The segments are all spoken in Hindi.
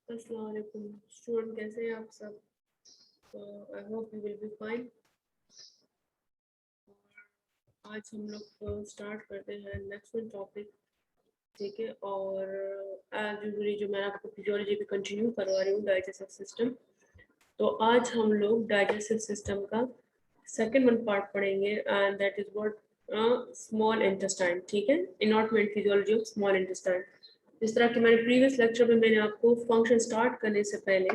अस्सलाम वालेकुम स्टूडेंट, कैसे हैं आप सब? I hope you will be fine. आज हम लोग स्टार्ट करते हैं नेक्स्ट वन टॉपिक, ठीक है। और एज यूजुअली जो मैं आपको फिजियोलॉजी पे कंटिन्यू करवा रही हूँ, डाइजेस्टिव सिस्टम। तो आज हम लोग डाइजेस्टिव सिस्टम का सेकेंड वन पार्ट पढ़ेंगे and that is what small intestine, ठीक है। Inorganic physiology of small intestine. जिस तरह कि मैंने प्रीवियस लेक्चर में मैंने आपको फंक्शन स्टार्ट करने से पहले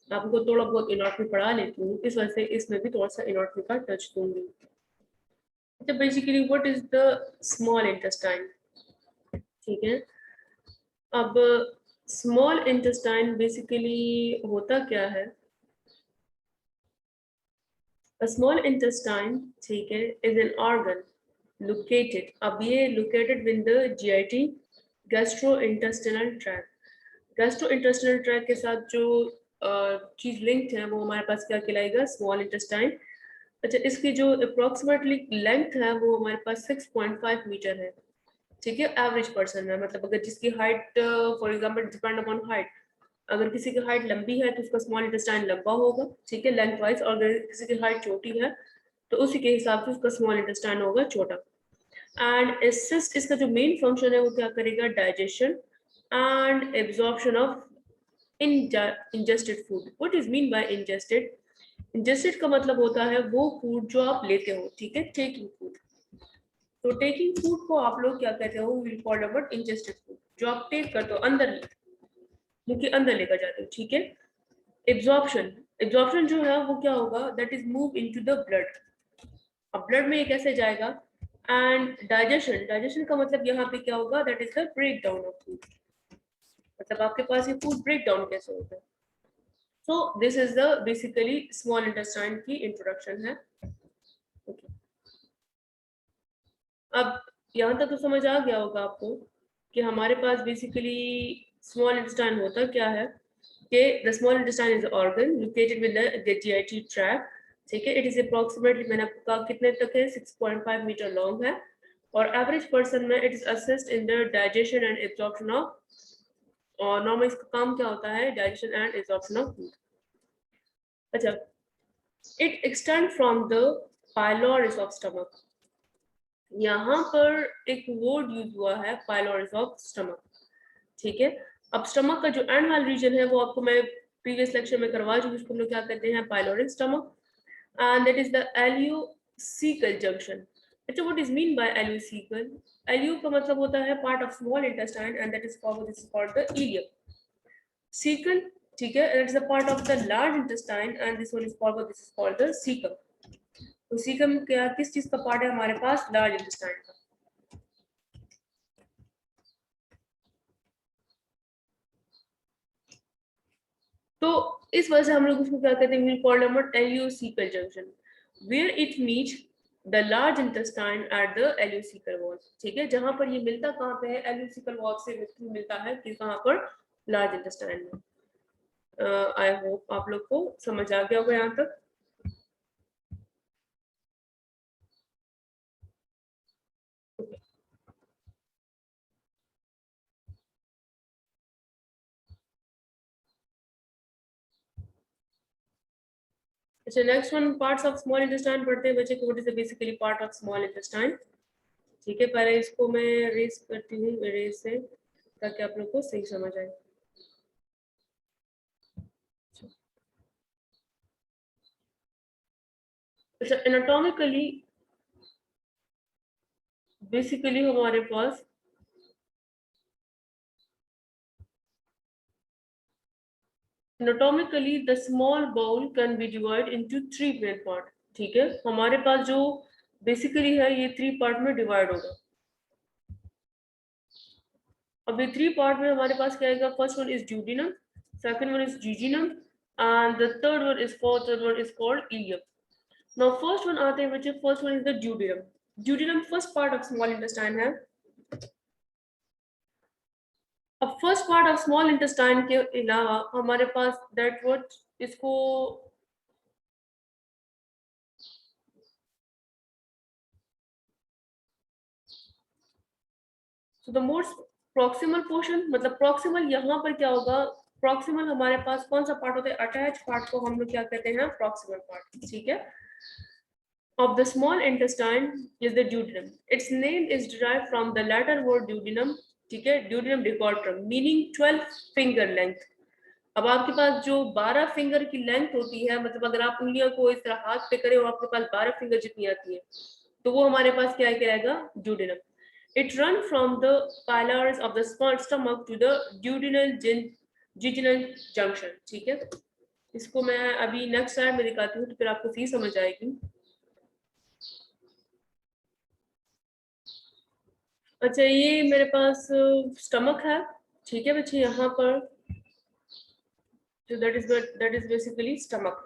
आपको थोड़ा बहुत इनॉर्गेनिक पढ़ा लेती हूँ, इस वजह से इसमें भी थोड़ा सा इनॉर्गेनिक का टच दूंगी। तो basically what is the small intestine, ठीक है। अब स्मॉल इंटेस्टाइन बेसिकली होता क्या है? स्मॉल इंटेस्टाइन, ठीक है, इज एन ऑर्गन लोकेटेड, अब ये located with the GIT, gastro intestinal tract. Gastro intestinal tract के साथ जो चीज लिंक्ड है वो हमारे पास क्या कहलाएगा? Small intestine. अच्छा, इसकी जो अप्रोक्सीमेटली लेंथ है वो हमारे पास 6.5 मीटर है, ठीक है। एवरेज पर्सन है, मतलब अगर जिसकी height for example depend upon height, अगर किसी की हाइट लंबी है तो उसका स्मॉल इंटेस्टाइन लंबा होगा, ठीक है, लेंथ वाइज। और अगर किसी की हाइट छोटी है तो उसी के हिसाब से उसका स्मॉल इंटेस्टाइन होगा छोटा। एंड असिस्ट, इसका जो मेन फंक्शन है वो क्या करेगा? Digestion and absorption of ingested food. What is mean bye ingested? Ingested का मतलब होता है वो फूड जो आप लेते हो, ठीक है, टेकिंग फूड। तो टेकिंग फूड को आप लोग क्या कहते हो? Will called about ingested food, जो आप टेक करते हो, अंदर मुंह के अंदर लेकर जाते हो, ठीक है। एब्जॉर्प्शन, एब्जॉर्प्शन जो है वो क्या होगा? That is move into the blood. अब ब्लड में ये कैसे जाएगा? एंड डाइजेशन, डाइजेशन का मतलब यहाँ पे क्या होगा? That is the breakdown of food, मतलब आपके पास ये फूड ब्रेक डाउन कैसे होता है। So this is the basically small intestine की इंट्रोडक्शन है, okay. अब यहाँ तक तो समझ आ गया होगा आपको कि हमारे पास बेसिकली स्मॉल इंटेस्टाइन होता क्या है। कि the small intestine is organ located with the GIT tract, ठीक है। इट इज अप्रोक्सीमेटली, मैंने आपको कहा कितने तक है? 6.5 मीटर लॉन्ग है। और एवरेज पर्सन में it is assist in the digestion and absorption of, और नॉर्मल इसका काम क्या होता है? Digestion and absorption of food. अच्छा, it extend from the pylorus of stomach. यहाँ पर एक वर्ड यूज हुआ है, पाइलोरिस ऑफ स्टमक, ठीक है। अब स्टमक का जो एंड वाला रीजन है वो आपको मैं प्रीवियस लेक्चर में करवा चुकी हूँ, उसको हम लोग क्या कहते हैं? Pyloric stomach. And that is the ileocaecal junction. अच्छा, what is mean by ileocaecal? Ileo का मतलब होता है part of small intestine and that is called, this is called the ileum. Caecal, ठीक है, it is a part of the large intestine and this one is called, this is called the caecum. तो सीकम क्या, किस चीज का पार्ट है हमारे पास? लार्ज इंटेस्टाइन का। तो इस वजह से हम लोग उसको क्या कहते हैं? We called about ileocaecal junction, where it meet the large intestine at the ileocaecal wall, ठीक है। जहां पर ये मिलता कहाँ पे है? एलियोसिकल वॉल से मिलता है कि कहाँ पर? लार्ज इंटेस्टाइन में। आई होप आप लोग को समझ आ गया होगा यहाँ तक। अच्छा, next one parts of small intestine पढ़ते हैं बच्चे को। What is basically part of small intestine, ठीक है। पहले इसको मैं रेस करती हूँ रेस से, ताकि आप लोग को सही समझ आए। अच्छा, एनाटॉमिकली बेसिकली हमारे पास anatomically the small bowel can be divide into 3 main part, ठीक है। हमारे पास जो बेसिकली है ये 3 पार्ट में डिवाइड होगा। अब ये 3 पार्ट में हमारे पास क्या आएगा? First one is duodenum, second one is jejunum and the third one is called ileum. Now first one आते हैं बच्चे, first one is the duodenum. Duodenum first part of small intestine है। अब first part of small intestine के अलावा हमारे पास दैट व्हाट इसको, so the most proximal portion, मतलब प्रॉक्सिमल यहाँ पर क्या होगा? प्रॉक्सिमल हमारे पास कौन सा पार्ट होता है? अटैच पार्ट को हम लोग क्या कहते हैं? प्रॉक्सिमल पार्ट, ठीक है। Of the small intestine is the duodenum. Its name is derived from the Latin word duodenum, ठीक है, duodenum decorum, meaning 12 finger length. अब आपके पास जो 12 फिंगर की लेंथ होती है, मतलब अगर आप उंगलियों को इस तरह हाथ पे करें और आपके पास 12 फिंगर जितनी आती है, तो वो हमारे पास क्या कहलाएगा? duodenum. It runs from the pylorus of the stomach to the duodenal jejunal junction, ठीक है। इसको मैं अभी नेक्स्ट स्लाइड में दिखाती हूँ तो फिर आपको सही समझ आएगी। अच्छा, ये मेरे पास स्टमक है, ठीक है बच्चे, यहाँ पर तो दैट इज बेसिकली स्टमक।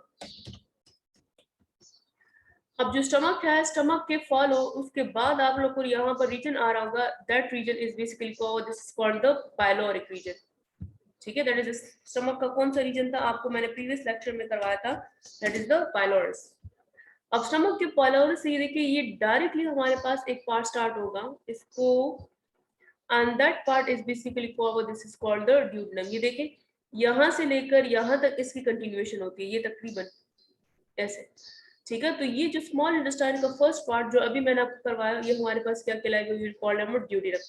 अब जो स्टमक है, स्टमक के फॉलो उसके बाद आप लोग को यहाँ पर रीजन आ रहा होगा, that region is basically called, this is called the pyloric region, ठीक है। दैट इज स्टमक का कौन सा रीजन था? आपको मैंने प्रीवियस लेक्चर में करवाया था, दैट इज द पाइलोरस। अब स्टमक के पाइलोरस से ये देखिए, ये डायरेक्टली हमारे पास एक पार्ट स्टार्ट होगा, इसको and that part is basically called, this is called the duodenum। ये देखें, यहाँ से लेकर यहाँ तक इसकी कंटिन्यूएशन होती है, ये तकरीबन ऐसे, ठीक है। तो ये जो स्मॉल इंटेस्टाइन का फर्स्ट पार्ट जो अभी मैंने आपको करवाया, ये हमारे पास क्या कहलाएगा? ये कॉल्ड है duodenum।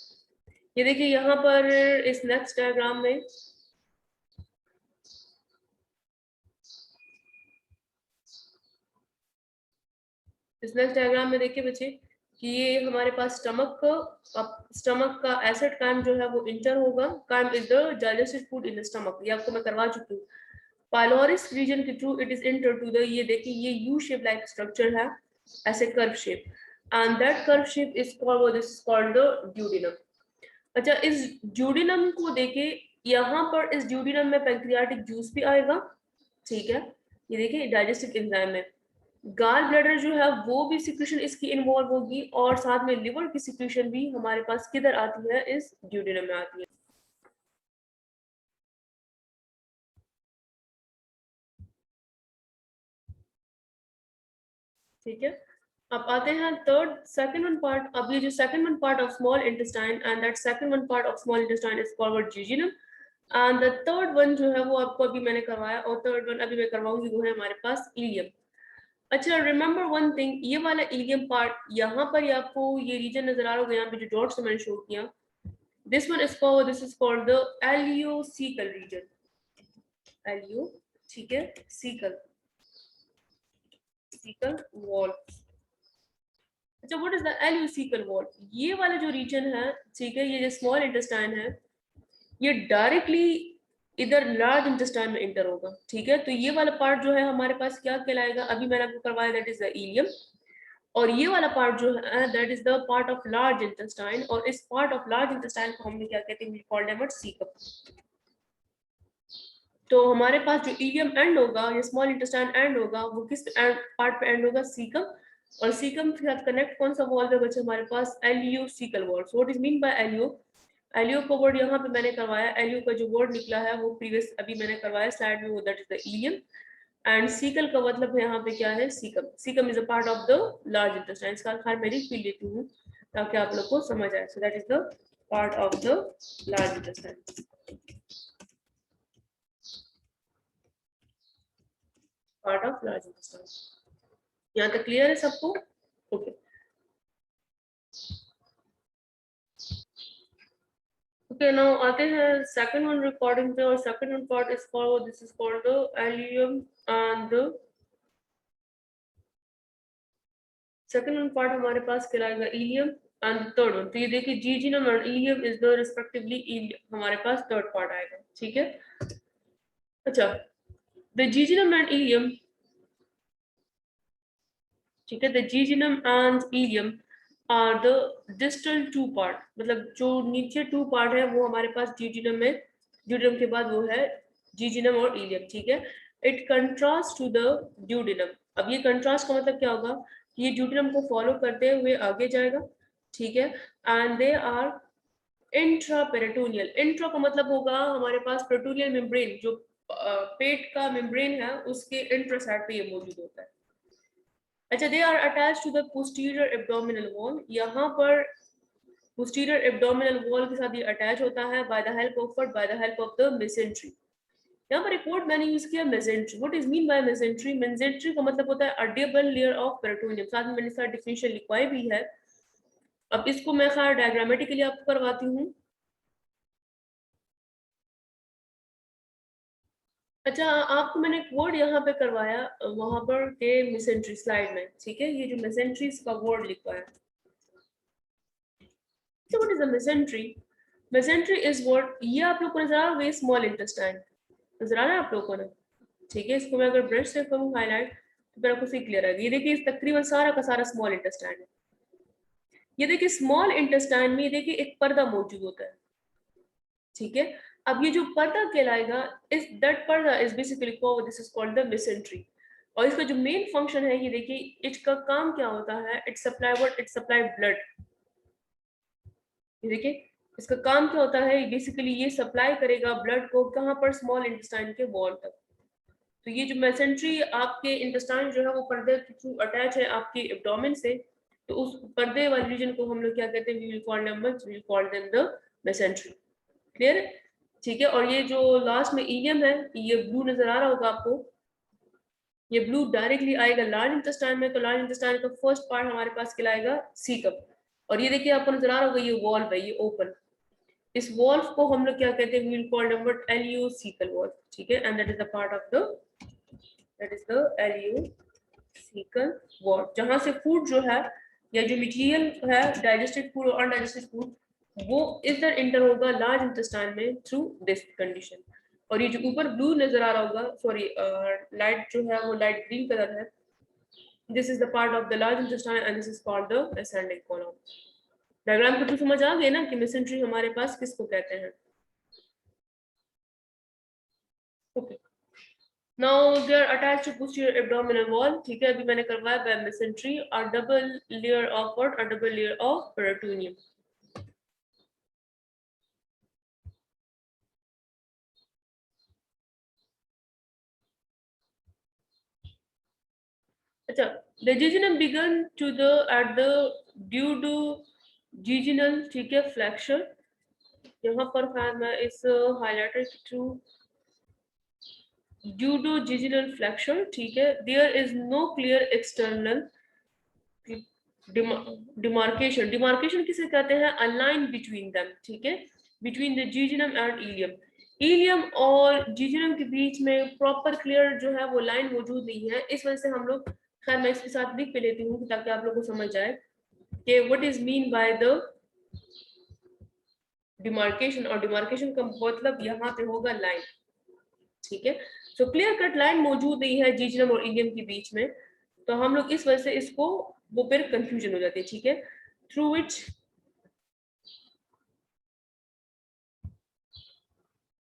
ये देखिए यहाँ पर इस नेक्स्ट डायग्राम में, इस नेक्स्ट डायग्राम में देखिए बच्चे कि ये हमारे पास स्टमक का एसिड काइम जो है वो इंटर होगा। Chyme is the digested food in the stomach, ये आपको मैं करवा चुकी हूँ। पाइलोरिस रीजन के through it is enter to the, ये देखिए ये यू शेप लाइक स्ट्रक्चर है, ऐसे curve shape, and that curve shape is called, this is called the duodenum. अच्छा, इस ड्यूडिनम को देखे, यहाँ पर इस ड्यूडिनम में पैंक्रियाटिक जूस भी आएगा, ठीक है। ये देखिए डाइजेस्टिव एंजाइम में गाल ब्लैडर जो है वो भी सिक्रीशन इसकी इन्वॉल्व होगी, और साथ में लिवर की सिक्रीशन भी हमारे पास किधर आती है? इस ड्यूडिनम में आती है, ठीक है। अब आते हैं सेकंड वन पार्ट। अब ये जो second one part of small intestine, and that second one part of small intestine is called jejunum, and the third one जो है वो आपको अभी मैंने करवाया, और थर्ड वन अभी मैं करवाऊंगी, वो है हमारे पास इलियम। अच्छा, रिमेंबर वन थिंग, ये वाला इलियम पार्ट यहाँ पर आपको ये रीजन नजर आ रहा होगा, यहाँ पे जो डॉट्स मैंने शो किया, this one is called, this is called the ileocecal region, aleo, ठीक है, cecal wall। अच्छा, what is the ileocecal wall? ये वाला जो रीजन है, ठीक है, ये जो स्मॉल इंटेस्टाइन है, ये डायरेक्टली इधर लार्ज इंटेस्टाइन में इंटर होगा, ठीक है। तो ये वाला पार्ट जो है हमारे पास क्या कहलाएगा? अभी मैंने आपको करवाया, दैट इज द इलियम। और ये वाला पार्ट जो है, that is the part of large intestine, और इस पार्ट ऑफ लार्ज इंटेस्टाइन को हम क्या कहते हैं? कॉल्ड है सीकम। तो हमारे पास जो इलियम एंड होगा, ये स्मॉल इंटेस्टाइन एंड होगा, वो किस पार्ट पे एंड होगा? सीकम। और सीकम के साथ कनेक्ट कौन सा वॉल है बच्चे हमारे पास? Ileocaecal wall. So what is mean by ileo? Ileo का वर्ड यहाँ पे मैंने करवाया, एलियो का जो वर्ड निकला है वो प्रीवियस अभी मैंने करवाया स्लाइड में, वो that is the ilium. And sickle का मतलब यहाँ पे क्या है? Caecum. Caecum is a part of the large intestine. इसका खैर मैं लिख भी लेती हूँ ताकि आप लोग को समझ आए। सो that is the part of the large intestine, part of large intestine. यहाँ तक क्लियर है सबको? ओके। ओके, नाउ आते हैं सेकंड वन रिकॉर्डिंग पे, और second one part is called, this is called the allium, and second one part हमारे पास कहलाएगा इलियम, एंड थर्ड वन, तो ये देखिए jejunum and ileum is the respectively हमारे पास थर्ड पार्ट आएगा, ठीक है। अच्छा, द जीजिनम एंड इलियम, ठीक है, the jejunum and ileum are the distal two part, मतलब जो नीचे टू पार्ट है वो हमारे पास जीजिनम में, ड्यूडिनम के बाद वो है जीजिनम और इलियम, ठीक है। It contrast to the duodenum. अब ये कंट्रास्ट का मतलब क्या होगा? ये ड्यूडिनम को फॉलो करते हुए आगे जाएगा, ठीक है। And they are intraperitoneal. Intra का मतलब होगा हमारे पास पेरिटोनियल मेम्ब्रेन, जो पेट का मेम्ब्रेन है उसके इंट्रा साइड पे ये मौजूद होता है। अच्छा, they are attach to the posterior abdominal wall. यहाँ पर पोस्टीरियर एब्डोमिनल वॉल के साथ ये अटैच होता है bye the help of the mesentery. यहाँ पर एक वर्ड मैंने यूज किया mesentery. What is mean bye mesentery? Mesentery का मतलब होता है अ डबल लेयर ऑफ पेरिटोनियम. साथ में मैंने इसका डिफिनेशन लिखवाई भी है. अब इसको मैं खैर डायग्रामेटिकली आपको करवाती हूँ. अच्छा, आपको मैंने एक वर्ड यहाँ पे करवाया वहां पर के मेसेंट्री स्लाइड में, ठीक है. ये जो मेसेंट्री का वर्ड लिखा है, so what is the mesentery? Mesentery is what, ये आप लोग को नजर आ रहा है स्मॉल इंटेस्टाइन, नजर आ रहा है आप लोगों को ना, ठीक है. इसको मैं अगर ब्रश से करूँ हाईलाइट तो फिर आपको सही क्लियर आएगा. ये देखिए तकरीबन सारा का सारा स्मॉल इंटेस्टाइन है. ये देखिए स्मॉल इंटेस्टाइन में ये देखिए एक पर्दा मौजूद होता है, ठीक है. अब ये जो पर्दा कहलाएगा, इस दैट पर्दा is basically called, this is called the mesentery. और इसका जो मेन फंक्शन है, ये देखिए इसका काम क्या होता है, it supply what, it supply blood. ये देखिए इसका काम क्या होता है, बेसिकली ये सप्लाई करेगा ब्लड को कहाँ पर, स्मॉल इंटेस्टाइन के वॉल तक. तो ये जो मेसेंट्री आपके इंटेस्टाइन जो है वो पर्दे के थ्रू अटैच है आपके एब्डोमेन से, तो उस पर्दे वाले रीजन को हम लोग क्या कहते हैं, we will call them, we will call them the mesentery. Clear है, ठीक है. और ये जो लास्ट में इलियम है, ये ब्लू नजर आ रहा होगा आपको, ये ब्लू डायरेक्टली आएगा लार्ज इंटेस्टाइन में. तो लार्ज इंटेस्टाइन का फर्स्ट पार्ट हमारे पास कहलाएगा सीकम. और ये देखिए आपको नजर आ रहा होगा ये वॉल्व है, ये ओपन. इस वॉल्व को हम लोग क्या कहते हैं, we will call them what, ileocaecal valve, ठीक है. And that is the part of the, that is the ileocaecal valve, जहां से फूड जो है या जो मटेरियल है, डाइजेस्टेड फूड और अनडाइजेस्टेड फूड, वो इधर इंटर होगा लार्ज इंटेस्टाइन में थ्रू दिस कंडीशन. और ये जो ऊपर ब्लू नजर आ रहा होगा, सॉरी लाइट जो है वो लाइट ग्रीन कलर है, this is the part of the large intestine and this is called the ascending column. Diagram को तो समझ आ गया ना कि मेसेंट्री हमारे पास किसको कहते हैं. Okay, now they are attached to posterior abdominal wall, ठीक है. अभी मैंने करवाया बाय मेसेंट्री और डबल लेयर ऑफ व्हाट, और डबल लेयर ऑफ पेरिटोनियम. अच्छा, the jejunum began to the at the duodenal, ठीक है, फ्लैक्शन. यहाँ पर खैर मैं इस हाइलाइटर के थ्रू, duodenal फ्लैक्शन, ठीक है. There is no clear external demarcation. Demarcation किसे कहते हैं, अ लाइन बिटवीन देम, ठीक है, between the jejunum and ileum. Ileum और जीजनम के बीच में प्रॉपर क्लियर जो है वो लाइन मौजूद नहीं है. इस वजह से हम लोग, खैर मैं इसके साथ लिख पे लेती हूँ ताकि आप लोगों को समझ जाए कि what is mean by the demarcation. और डिमार्केशन का मतलब यहाँ पे होगा लाइन, ठीक है. सो क्लियर कट लाइन मौजूद नहीं है जीजनम और इलियम के बीच में, तो हम लोग इस वजह से इसको, वो फिर कंफ्यूजन हो जाती है, ठीक है. थ्रू विच,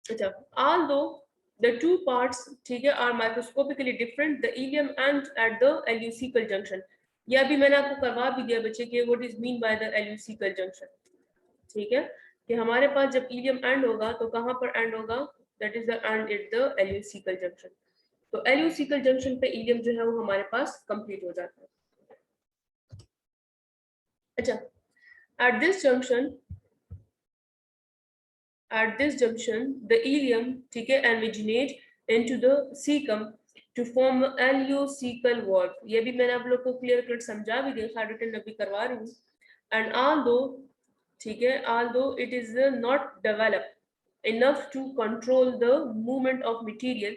अच्छा, although the two parts, ठीक है, are microscopically different, the ileum ends at the elucical junction. ये अभी मैंने आपको करवा भी दिया बच्चे कि what is mean by the elucical junction, ठीक है. कि हमारे पास जब इलियम एंड होगा तो कहाँ पर एंड होगा, that is the end at the elucical junction. तो elucical junction पे इलियम जो है वो हमारे पास कंप्लीट हो जाता है. अच्छा, at this junction, the ileum, ठीक है, envisionate into the cecum to form elucical valve. ये भी मैंने आप लोग को क्लियर कट समझा भी दिया, रिटर्न अभी करवा रही हूँ. एंड although, ठीक है, although it is not developed enough to control the movement of material.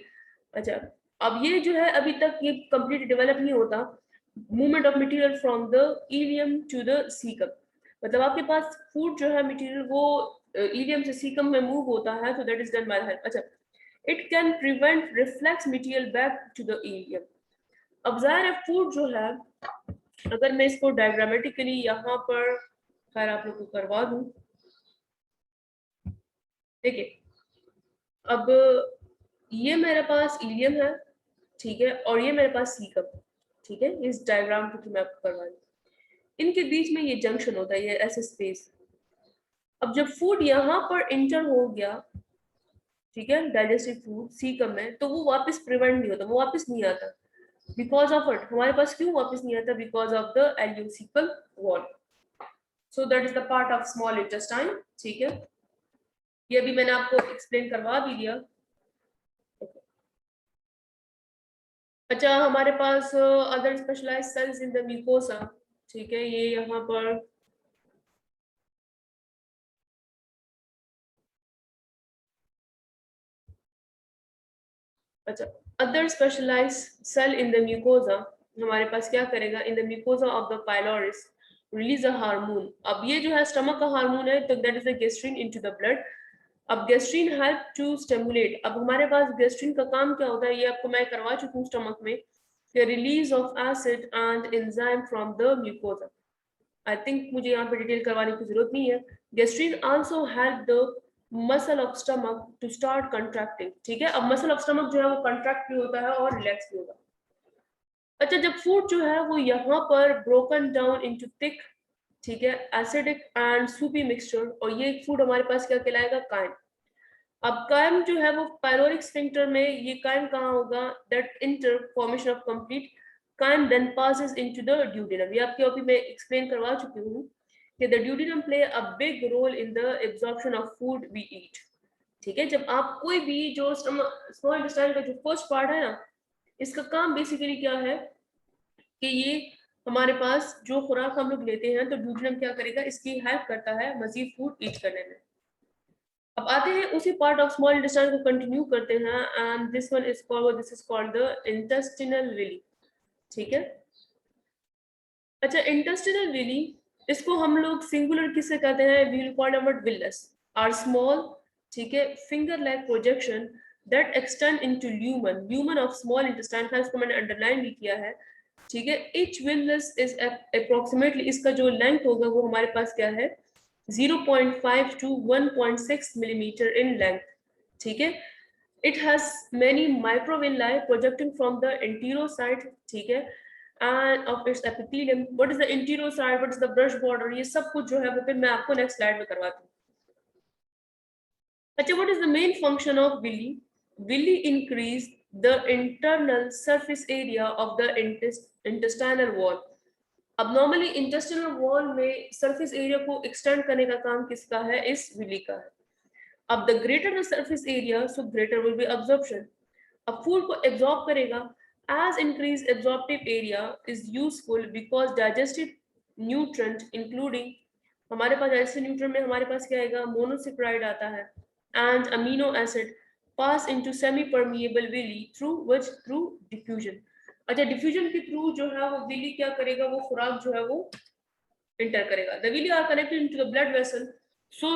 अच्छा, अब ये जो है अभी तक ये कंप्लीट डेवलप नहीं होता, movement of material from the ileum to the caecum. मतलब आपके पास फूड जो है मटेरियल वो इलियम से सीकम में मूव होता है, तो that is done by the help. अच्छा, it can prevent reflux material back to the ileum. अब जाहिर है फूड जो है, अगर मैं इसको डायग्रामेटिकली यहाँ पर खैर आप लोग को करवा दूं, देखिए अब ये मेरे पास इलियम है, ठीक है, और ये मेरे पास सीकम, ठीक है. इस डायग्राम को मैं आपको करवा दूं, इनके बीच में ये जंक्शन होता है, ये ऐसे स्पेस. अब जब फूड यहाँ पर इंटर हो गया, ठीक है, डाइजेस्टिव फूड सीकम में, तो वो वापस प्रिवेंट नहीं होता, वो वापस नहीं आता. बिकॉज ऑफ इट, हमारे पास क्यों वापस नहीं आता, because of the ileocaecal wall. So that is the part of small intestine, ठीक है. ये भी मैंने आपको एक्सप्लेन करवा भी दिया. अच्छा, हमारे पास other specialised cells in the mucosa, ठीक है, ये यहाँ पर अच्छा, other specialised cell in the mucosa हमारे पास क्या करेगा, in the mucosa of the pylorus release a hormone. अब ये जो है स्टमक का हार्मोन है, तो that is the gastrin into the blood. अब गेस्ट्रिन हेल्प टू स्टिमुलेट, अब हमारे पास गेस्ट्रिन का काम क्या होता है, ये आपको मैं करवा चुकी हूँ स्टमक में, release of acid and enzyme from the mucosa. I think मुझे यहाँ पे डिटेल करवाने की जरूरत नहीं है। Gastrin also help the muscle of stomach to start contracting, ठीक है। अब मसल ऑफ स्टमक जो है वो कंट्रैक्ट भी होता है और रिलैक्स भी होता है। अच्छा, जब फूड जो है वो यहाँ पर ब्रोकन डाउन इनटू थिक, ठीक है, एसिडिक एंड सूपी मिक्सचर, और ये फूड हमारे पास क्या कहलाएगा, काइम। अब काइम जो है वो पायलोरिक स्फिंक्टर में, ये काइम कहाँ होगा, that enter formation of complete chyme then passes into the duodenum. ये आपके ओपी में एक्सप्लेन करवा चुकी हूँ कि the duodenum play a big role in the absorption of food we eat, ठीक है। जब आप कोई भी जो स्मॉल इंटेस्टाइन का जो फर्स्ट पार्ट है ना, इसका काम बेसिकली क्या है कि ये हमारे पास जो खुराक हम लोग लेते हैं, तो ड्यूडेनम क्या करेगा, इसकी हेल्प करता है मजीद फूड ईट करने में। अब आते हैं उसी पार्ट ऑफ स्मॉल इंटेस्टाइन को कंटिन्यू करते हैं, and this one is called, this is called the intestinal villi, ठीक है। अच्छा, इंटेस्टिनल विली, इसको हम लोग सिंगुलर किससे कहते हैं, we will call it villus are small, ठीक है, finger like projection that extend into lumen, lumen of small intestine है, इसको मैंने अंडरलाइन भी किया है, ठीक है। इच विलस इज अप्रोक्सीमेटली, इसका जो लेंथ होगा वो हमारे पास क्या है, 0.5 to 1.6 millimeter in length, ठीक है। It has many microvilli projecting from the anterior side, ठीक है, and of its epithelium. What is the anterior side? What is the brush border? ये सब कुछ जो है वो फिर मैं आपको नेक्स्ट स्लाइड में करवाती हूँ। अच्छा, what is the main function of villi? Villi increase the internal surface area of the intestinal wall. अब नॉर्मली इंटेस्टिनल वॉल में सरफेस एरिया को एक्सटेंड करने का काम किसका है, इस विली का है। अब the greater the surface area, so greater will be absorption. अब फूड को एब्जॉर्ब करेगा, as increase absorptive area is useful because digestive nutrient including, हमारे पास डाइजेस्टिव न्यूट्रेंट में हमारे पास क्या आएगा, मोनोसेक्राइड आता है, and amino acid pass into semi permeable villi through diffusion. अच्छा, डिफ्यूजन के थ्रू जो है वो विली क्या करेगा, वो खुराक जो है वो इंटर करेगा। The villi are connected into the blood vessel, so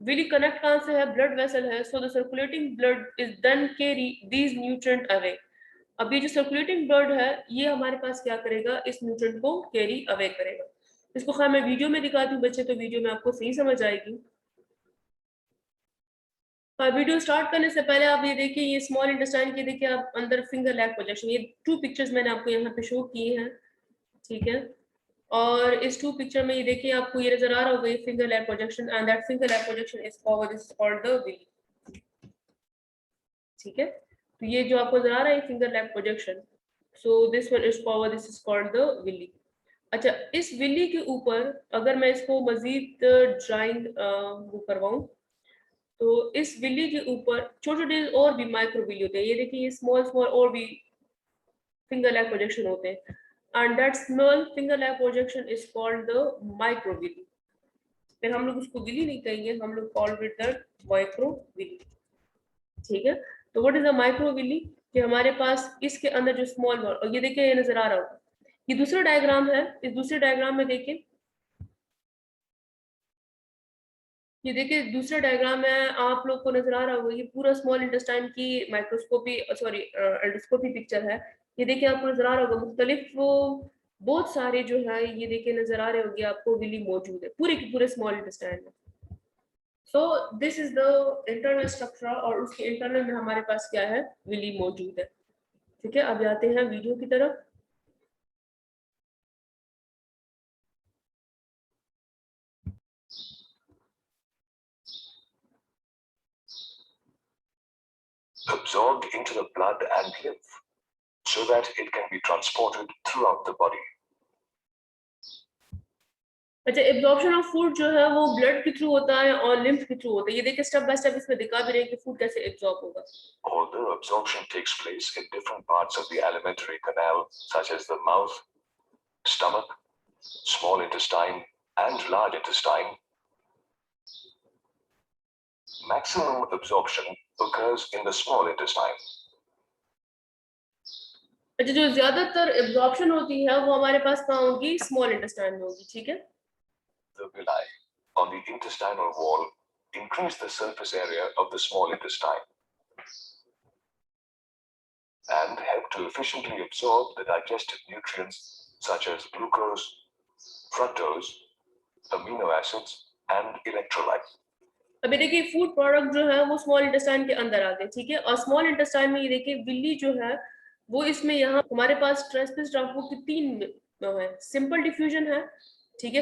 villi connect कहाँ से है, ब्लड वेसल है, so the circulating blood is then carry these nutrient away. अब ये जो सर्कुलेटिंग ब्लड है, ये हमारे पास क्या करेगा, इस न्यूट्रिएंट को कैरी अवे करेगा। इसको खैर मैं वीडियो में दिखाती हूँ बच्चे, तो वीडियो में आपको सही समझ आएगी। वीडियो स्टार्ट करने से पहले आप ये देखिए, ये स्मॉल इंटेस्टाइन की देखिए आप अंदर फिंगर लैग प्रोजेक्शन, ये 2 पिक्चर्स मैंने आपको यहाँ पे शो किए हैं, ठीक है। और इस 2 पिक्चर में ये देखिए आपको ये नजर आ रहा होगा, ये finger like projection, and that finger like projection is called the villi, ठीक है। तो ये जो आपको नजर आ रहा है finger like projection, so this one is called, this is called the villi. अच्छा, इस विली के ऊपर अगर मैं इसको मजीद ड्राइंग वो करवाऊं, तो इस विली के ऊपर छोटे छोटे और भी माइक्रो विली होते हैं, ये देखिए ये स्मॉल स्मॉल और भी फिंगर लैग प्रोजेक्शन होते हैं, and that small finger like projection is called the microvilli. फिर हम लोग उसको विली नहीं कहेंगे, हम लोग call it the microvilli, ठीक है। तो what is the microvilli, कि हमारे पास इसके अंदर जो स्मॉल वर्ड, और ये देखिए ये नजर आ रहा होगा, ये दूसरा डायग्राम है, इस दूसरे डायग्राम में देखिए, ये देखिए दूसरा डायग्राम है, आप लोग को नजर आ रहा होगा, ये पूरा स्मॉल इंटेस्टाइन की माइक्रोस्कोपी सॉरी एंडोस्कोपी पिक्चर है। ये देखिए आपको नजर आ रहा होगा, मुख्तलिफ वो बहुत सारे जो है, ये देखिए नजर आ रहे होंगे आपको, विली मौजूद है पूरे के पूरे स्मॉल इंटेस्टाइन में। So this is the internal structure, और उसके इंटरनल में हमारे पास क्या है, विली मौजूद है, ठीक है। अब आते हैं वीडियो की तरफ। Absorbed into the blood and lymph so that it can be transported throughout the body. अच्छा, एब्जॉर्प्शन ऑफ फूड जो है वो ब्लड के थ्रू होता है और लिम्फ के थ्रू होता है। ये देखिए स्टेप बाय स्टेप इसमें दिखा भी रहे हैं कि फूड कैसे एब्जॉर्ब होगा। Although absorption takes place in different parts of the alimentary canal, such as the mouth, stomach, small intestine, and large intestine, maximum absorption occurs in the small intestine. अच्छा, जो ज्यादातर एब्जॉर्प्शन होती है वो हमारे पास कहाँ होगी? स्मॉल इंटेस्टाइन में होगी, ठीक है। The villi on the intestinal wall increase the surface area of the small intestine and help to efficiently absorb the digestive nutrients such as glucose, fructose, amino acids, and electrolytes. अभी देखिए फूड प्रोडक्ट जो है वो स्मॉल इंटेस्टाइन के अंदर आ गए, ठीक है। और स्मॉल इंटेस्टाइन में ये देखिए विल्ली जो है वो इसमें यहाँ हमारे पास ट्रांसपोर्ट की 3 है। सिंपल डिफ्यूजन है, ठीक है।